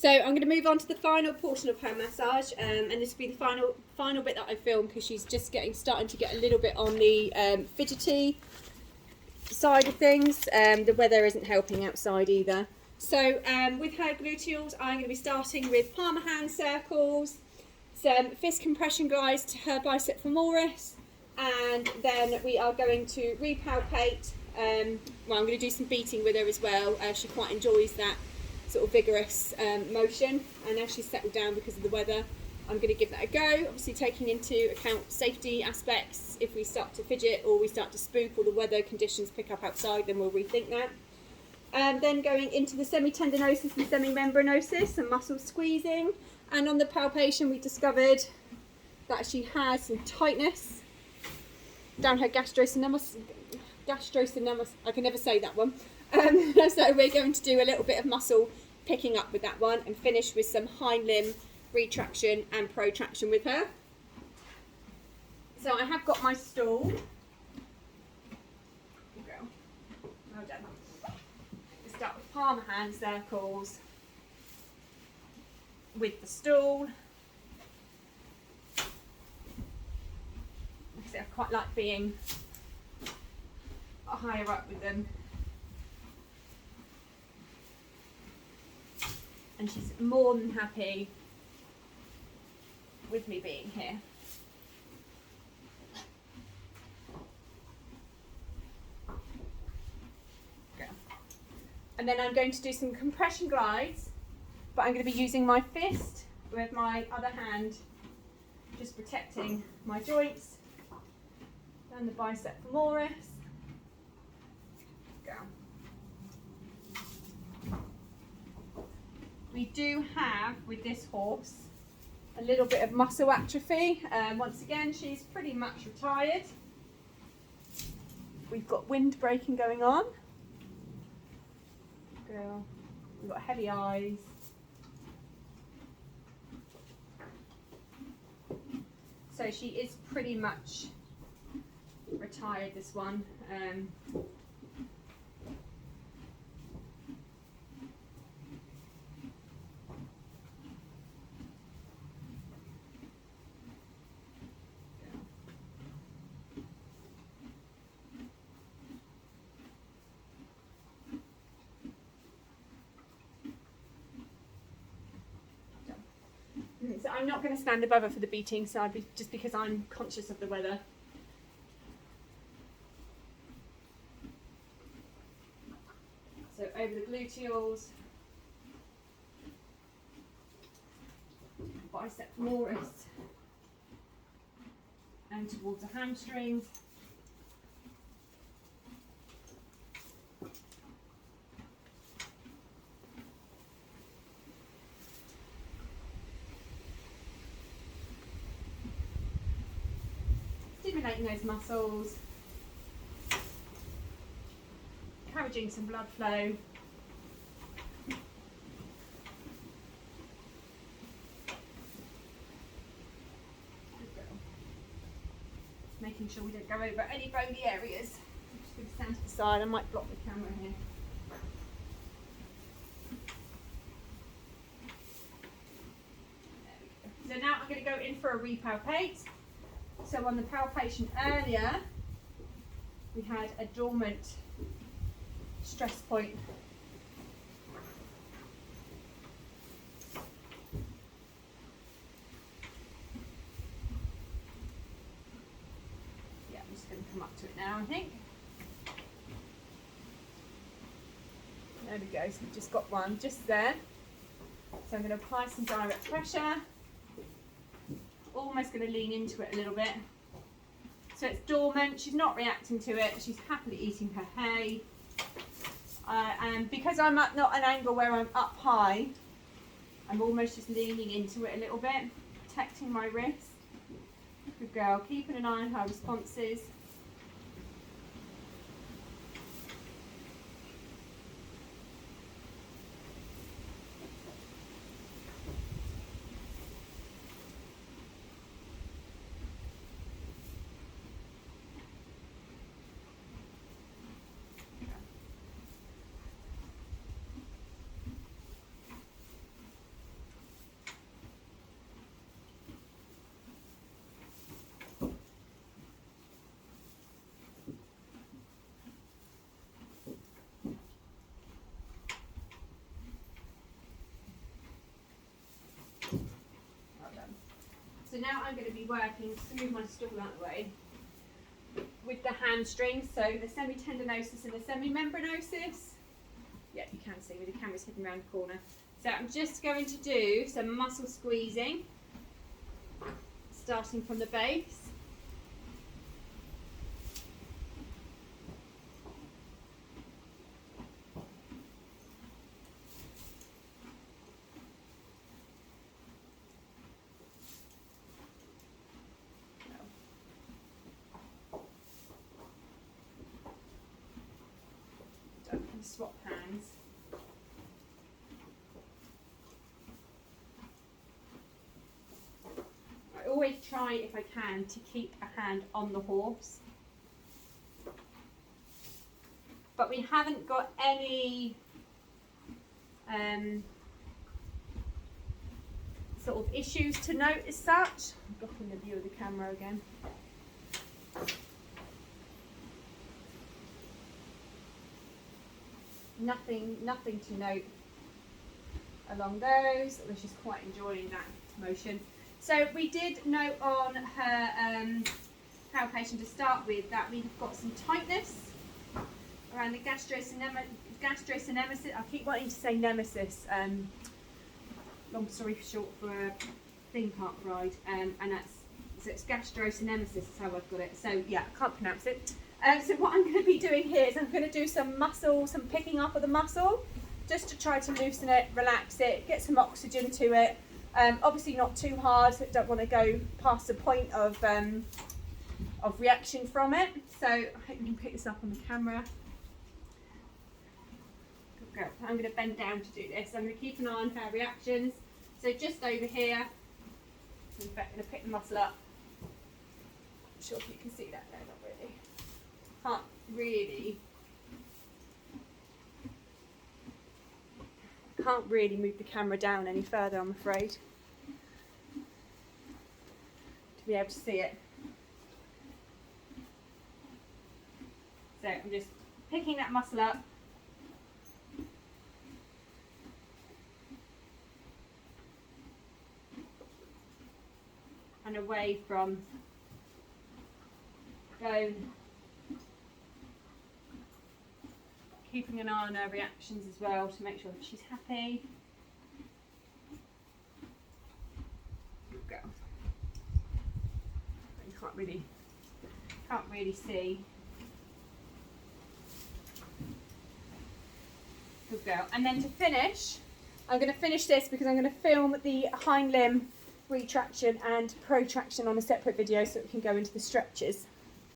So I'm going to move on to the final portion of her massage, and this will be the final bit that I filmed because she's just starting to get a little bit on the fidgety side of things. The weather isn't helping outside either. So with her gluteals, I'm going to be starting with palmer hand circles, some fist compression glides to her bicep femoris, and then we are going to repalpate. I'm going to do some beating with her as well. She quite enjoys that sort of vigorous motion, and as she's settled down because of the weather, I'm going to give that a go, obviously taking into account safety aspects. If we start to fidget or we start to spook or the weather conditions pick up outside, then we'll rethink that. Then going into the semi-tendinosis and semi-membranosis and muscle squeezing, and on the palpation we discovered that she has some tightness down her gastrocnemius, I can never say that one. So we're going to do a little bit of muscle picking up with that one and finish with some hind limb retraction and protraction with her. So I have got my stool. Good girl. Well done. We'll start with palmer hand circles with the stool. I quite like being higher up with them. And she's more than happy with me being here. Go. And then I'm going to do some compression glides, but I'm going to be using my fist with my other hand, just protecting my joints and the bicep femoris. Go. We do have, with this horse, a little bit of muscle atrophy. Once again, she's pretty much retired. We've got wind breaking going on. Girl. We've got heavy eyes. So she is pretty much retired, this one. So I'm not going to stand above her for the beating side, just because I'm conscious of the weather. So over the gluteals, bicep femoris, and towards the hamstrings. Stimulating those muscles, encouraging some blood flow. Making sure we don't go over any bony areas. I'm just going to stand to the side. I might block the camera here. There we go. So now I'm going to go in for a repalpate. So on the palpation earlier, we had a dormant stress point. Yeah, I'm just going to come up to it now, I think. There we go, so we've just got one just there. So I'm going to apply some direct pressure. Almost going to lean into it a little bit. So it's dormant, she's not reacting to it, she's happily eating her hay. And because I'm at not an angle where I'm up high, I'm almost just leaning into it a little bit, protecting my wrist. Good girl, keeping an eye on her responses. So now I'm going to be working, to move my stool out of the way, with the hamstrings, so the semitendinosus and the semimembranosus. Yeah, you can see with the camera's hidden around the corner. So I'm just going to do some muscle squeezing, starting from the base. Swap hands. I always try, if I can, to keep a hand on the horse. But we haven't got any sort of issues to note as such. I'm blocking the view of the camera again. Nothing to note along those. She's quite enjoying that motion. So we did note on her palpation to start with that we've got some tightness around the gastrocnemius. I keep wanting to say nemesis. Long story short for a theme park ride, and it's gastrocnemius is how I've got it. So yeah, I can't pronounce it. So what I'm going to be doing here is I'm going to do some picking up of the muscle, just to try to loosen it, relax it, get some oxygen to it. Obviously not too hard, don't want to go past the point of reaction from it. So I hope you can pick this up on the camera. Good girl. I'm going to bend down to do this. I'm going to keep an eye on her reactions. So just over here, in fact, I'm going to pick the muscle up. I'm sure if you can see that there, not really. Can't really move the camera down any further, I'm afraid, to be able to see it. So I'm just picking that muscle up. And away from bone. Keeping an eye on her reactions as well to make sure that she's happy. Good girl. You can't really see. Good girl. And then to finish, I'm going to finish this because I'm going to film the hind limb retraction and protraction on a separate video so we can go into the stretches.